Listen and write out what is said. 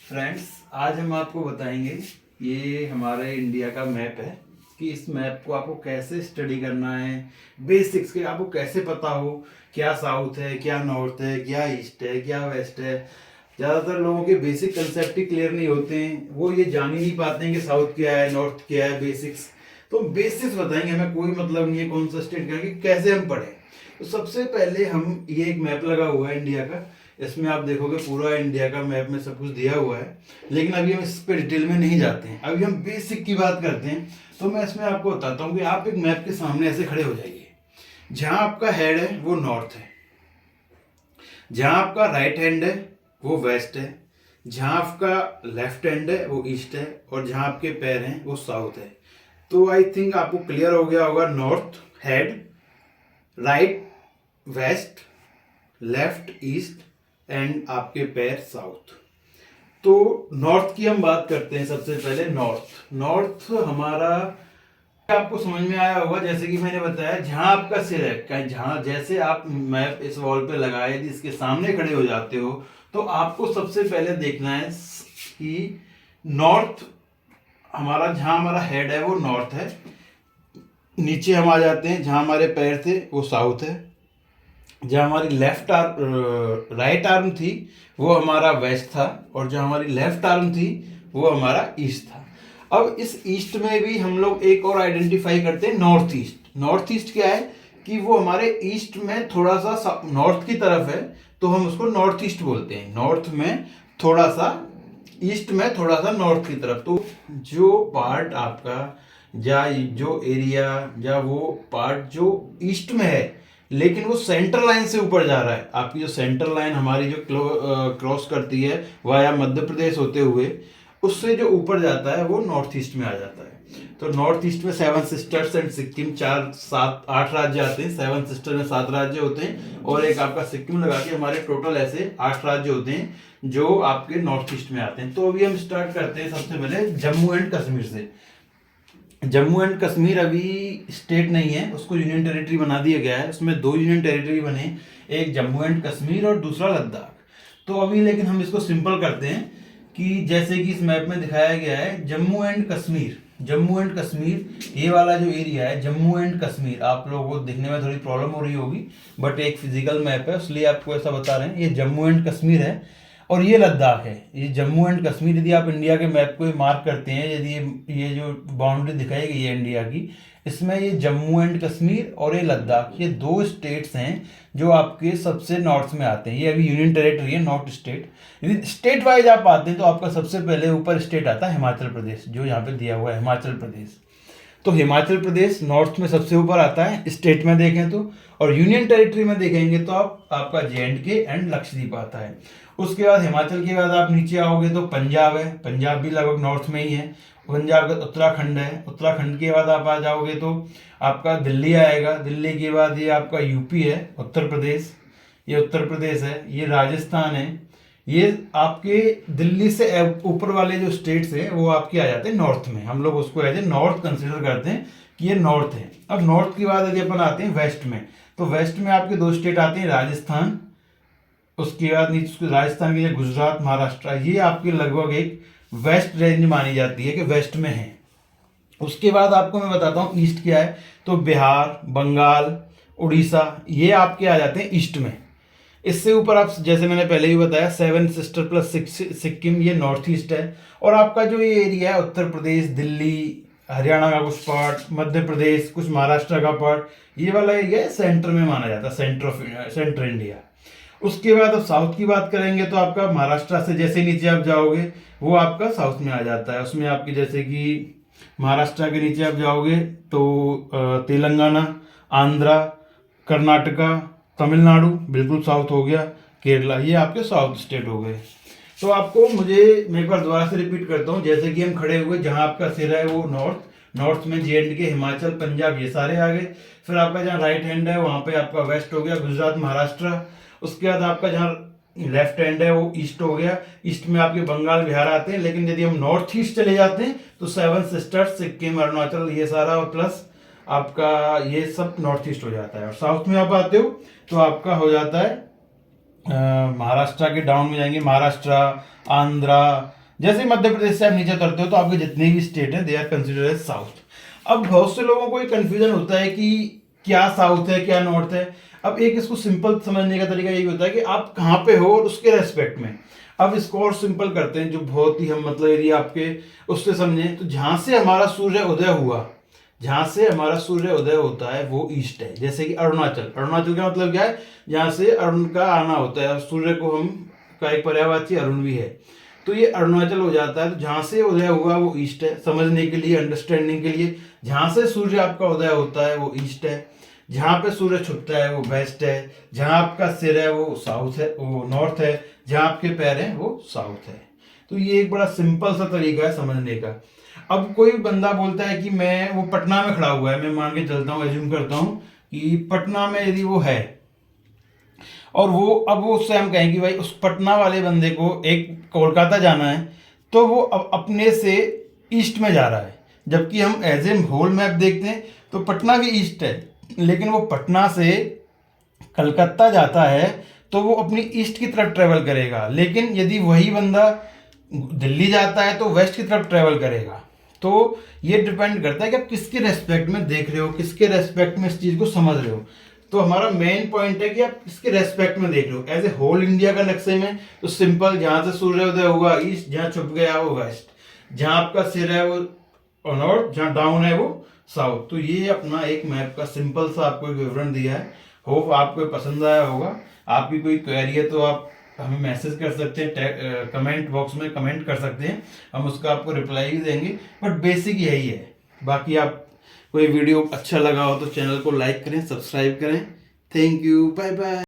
Friends, आज हम आपको बताएंगे ये हमारे इंडिया का मैप है कि इस मैप को आपको कैसे स्टडी करना है। बेसिक्स के आपको कैसे पता हो क्या साउथ है, क्या नॉर्थ है, क्या ईस्ट है, क्या वेस्ट है। ज़्यादातर लोगों के बेसिक कंसेप्ट ही क्लियर नहीं होते हैं, वो ये जान ही नहीं पाते हैं कि साउथ क्या है, नॉर्थ क्या है। बेसिक्स तो बेसिक्स बताएंगे, हमें कोई मतलब नहीं है कौन सा स्टेट का कि कैसे हम पढ़ें। तो सबसे पहले हम ये एक मैप लगा हुआ है इंडिया का, इसमें आप देखोगे पूरा इंडिया का मैप में सब कुछ दिया हुआ है। लेकिन अभी हम इस पे डिटेल में नहीं जाते हैं, अभी हम बेसिक की बात करते हैं। तो मैं इसमें आपको बताता हूँ कि आप एक मैप के सामने ऐसे खड़े हो जाइए। जहाँ आपका हेड है वो नॉर्थ है, जहाँ आपका राइट हैंड है वो वेस्ट है, जहाँ आपका लेफ्ट हैंड है वो ईस्ट है, और जहाँ आपके पैर हैं वो साउथ है। तो आई थिंक आपको क्लियर हो गया होगा। North head, right west, left east and आपके पैर साउथ। तो नॉर्थ की हम बात करते हैं। सबसे पहले नॉर्थ नॉर्थ हमारा आपको समझ में आया होगा। जैसे कि मैंने बताया, जहां आपका सिर है, जहां जैसे आप मैप इस वॉल पे लगाए यदि इसके सामने खड़े हो जाते हो तो आपको सबसे पहले देखना है कि नॉर्थ हमारा, जहां हमारा हेड है वो नॉर्थ है। नीचे हम आ जाते हैं, जहां हमारे पैर थे वो साउथ है। जहाँ हमारी राइट आर्म थी वो हमारा वेस्ट था, और जो हमारी लेफ्ट आर्म थी वो हमारा ईस्ट था। अब इस ईस्ट में भी हम लोग एक और आइडेंटिफाई करते हैं, नॉर्थ ईस्ट। नॉर्थ ईस्ट क्या है कि वो हमारे ईस्ट में थोड़ा सा नॉर्थ की तरफ है, तो हम उसको नॉर्थ ईस्ट बोलते हैं। नॉर्थ में थोड़ा सा, ईस्ट में थोड़ा सा नॉर्थ की तरफ। तो जो पार्ट आपका, या जो एरिया, या वो पार्ट जो ईस्ट में है लेकिन वो सेंटर लाइन से ऊपर जा रहा है, आपकी जो सेंटर लाइन हमारी जो क्रॉस करती है वाया मध्य प्रदेश होते हुए, उससे जो ऊपर जाता है वो नॉर्थ ईस्ट में आ जाता है। तो नॉर्थ ईस्ट में 7 सिस्टर्स एंड सिक्किम, 4 7 8 राज्य आते हैं। 7 सिस्टर में 7 राज्य होते हैं, और एक आपका सिक्किम लगा के हमारे टोटल ऐसे 8 राज्य होते हैं जो आपके नॉर्थ ईस्ट में आते हैं। तो अभी हम स्टार्ट करते हैं सबसे पहले जम्मू एंड कश्मीर से। जम्मू एंड कश्मीर अभी स्टेट नहीं है, उसको यूनियन टेरिटरी बना दिया गया है। उसमें 2 यूनियन टेरिटरी बने, एक जम्मू एंड कश्मीर और दूसरा लद्दाख। तो अभी लेकिन हम इसको सिंपल करते हैं कि जैसे कि इस मैप में दिखाया गया है जम्मू एंड कश्मीर। जम्मू एंड कश्मीर ये वाला जो एरिया है जम्मू एंड कश्मीर, आप लोगों को दिखने में थोड़ी प्रॉब्लम हो रही होगी, बट एक फिजिकल मैप है इसलिए आपको ऐसा बता रहे हैं। ये जम्मू एंड कश्मीर है और ये लद्दाख है। ये जम्मू एंड कश्मीर, यदि आप इंडिया के मैप को मार्क करते हैं, यदि ये जो बाउंड्री दिखाई गई है इंडिया की, इसमें ये जम्मू एंड कश्मीर और ये लद्दाख, ये 2 स्टेट्स हैं जो आपके सबसे नॉर्थ में आते हैं। ये अभी यूनियन टेरिटरी है, नॉट स्टेट। यदि स्टेट वाइज आप आते हैं तो आपका सबसे पहले ऊपर स्टेट आता है हिमाचल प्रदेश, जो यहाँ पे दिया हुआ है हिमाचल प्रदेश। तो हिमाचल प्रदेश नॉर्थ में सबसे ऊपर आता है स्टेट में देखें तो, और यूनियन टेरिटरी में देखेंगे तो आपका JNK एंड लक्षद्वीप आता है। उसके बाद हिमाचल के बाद आप नीचे आओगे तो पंजाब है, पंजाब भी लगभग नॉर्थ में ही है। पंजाब का उत्तराखंड है, उत्तराखंड के बाद आप आ जाओगे तो आपका दिल्ली आएगा, दिल्ली के बाद ये आपका यूपी है, उत्तर प्रदेश, ये उत्तर प्रदेश है, ये राजस्थान है। ये आपके दिल्ली से ऊपर वाले जो स्टेट्स हैं वो आपके आ जाते हैं नॉर्थ में। हम लोग उसको एज ए नॉर्थ कंसिडर करते हैं कि ये नॉर्थ है। अब नॉर्थ के बाद यदि अपन आते हैं वेस्ट में, तो वेस्ट में आपके 2 स्टेट आते हैं, राजस्थान, उसके बाद नीचे राजस्थान के गुजरात, महाराष्ट्र। ये आपके लगभग एक वेस्ट रेंज मानी जाती है कि वेस्ट में है। उसके बाद आपको मैं बताता हूँ ईस्ट क्या है, तो बिहार, बंगाल, उड़ीसा, ये आपके आ जाते हैं ईस्ट में। इससे ऊपर आप, जैसे मैंने पहले ही बताया, 7 सिस्टर प्लस सिक्किम, ये नॉर्थ ईस्ट है। और आपका जो ये एरिया है उत्तर प्रदेश, दिल्ली, हरियाणा का कुछ पार्ट, मध्य प्रदेश, कुछ महाराष्ट्र का पार्ट, ये वाला एरिया सेंटर में माना जाता है, सेंटर इंडिया। उसके बाद अब साउथ की बात करेंगे तो आपका महाराष्ट्र से जैसे नीचे आप जाओगे वो आपका साउथ में आ जाता है। उसमें आपकी जैसे कि महाराष्ट्र के नीचे आप जाओगे तो तेलंगाना, आंध्रा, कर्नाटका, तमिलनाडु बिल्कुल साउथ हो गया, केरला, ये आपके साउथ स्टेट हो गए। तो आपको मैं एक बार दोबारा से रिपीट करता हूँ। जैसे कि हम खड़े हुए, जहाँ आपका सिर है वो नॉर्थ में JNK, हिमाचल, पंजाब, ये सारे आ गए। फिर आपका जहाँ राइट हैंड है वहाँ पे आपका वेस्ट हो गया, गुजरात, महाराष्ट्र। उसके बाद आपका जहाँ लेफ्ट हैंड है वो ईस्ट हो गया, ईस्ट में आपके बंगाल, बिहार आते हैं। लेकिन यदि हम नॉर्थ ईस्ट चले जाते हैं तो 7 सिस्टर्स, सिक्किम, अरुणाचल, ये सारा, और प्लस आपका ये सब नॉर्थ ईस्ट हो जाता है। और साउथ में आप आते हो तो आपका हो जाता है महाराष्ट्र के डाउन में जाएंगे, महाराष्ट्र, आंध्रा, जैसे मध्य प्रदेश से आप नीचे उतरते हो तो आपके जितने भी स्टेट हैं they are considered as south. अब बहुत से लोगों को ये कंफ्यूजन होता है कि क्या साउथ है क्या नॉर्थ है। अब एक इसको सिंपल समझने का तरीका यही होता है कि आप कहाँ पे हो और उसके रेस्पेक्ट में। अब इसको और सिंपल करते हैं, जो बहुत ही हम मतलब यदि आपके उससे समझें तो जहाँ से हमारा सूर्य उदय हुआ, जहाँ से हमारा सूर्य उदय होता है वो ईस्ट है। जैसे कि अरुणाचल, अरुणाचल का मतलब क्या है, जहाँ से अरुण का आना होता है, और सूर्य को हम का एक पर्यायवाची अरुण भी है, तो ये अरुणाचल हो जाता है। तो जहाँ से उदय हुआ वो ईस्ट है, समझने के लिए, अंडरस्टैंडिंग के लिए। जहाँ से सूर्य आपका उदय होता है वो ईस्ट है, जहाँ पे सूर्य छुपता है वो वेस्ट है, जहाँ आपका सिर है वो साउथ है, वो नॉर्थ है, जहाँ आपके पैर हैं वो साउथ है। तो ये एक बड़ा सिंपल सा तरीका है समझने का। अब कोई बंदा बोलता है कि मैं, वो पटना में खड़ा हुआ है, मैं मान के चलता हूँ, एज्यूम करता हूँ कि पटना में यदि वो है, और वो अब वो उससे हम कहें कि भाई उस पटना वाले बंदे को एक कोलकाता जाना है, तो वो अब अपने से ईस्ट में जा रहा है। जबकि हम एज ए होल मैप देखते हैं तो पटना भी ईस्ट है, लेकिन वो पटना से कलकत्ता जाता है तो वो अपनी ईस्ट की तरफ ट्रेवल करेगा। लेकिन यदि वही बंदा दिल्ली जाता है तो वेस्ट की तरफ ट्रेवल करेगा। तो ये डिपेंड करता है कि आप किसके रेस्पेक्ट में देख रहे हो, किसके रेस्पेक्ट में इस चीज़ को समझ रहे हो। तो हमारा मेन पॉइंट है कि आप किसके रेस्पेक्ट में देख रहे हो। एज ए होल इंडिया का नक्शे में तो सिंपल, जहाँ से सूर्योदय होगा ईस्ट, जहाँ छुप गया वो वेस्ट, जहाँ आपका सिर है वो नॉर्थ, जहाँ डाउन है वो साउथ। तो ये अपना एक मैप का सिंपल सा आपको एक विवरण दिया है। होप आपको पसंद आया होगा। आपकी कोई क्वेरी है तो आप हमें मैसेज कर सकते हैं, कमेंट बॉक्स में कमेंट कर सकते हैं, हम उसका आपको रिप्लाई भी देंगे। बट बेसिक यही है। बाकी आप कोई वीडियो अच्छा लगा हो तो चैनल को लाइक करें, सब्सक्राइब करें। Thank you, bye bye.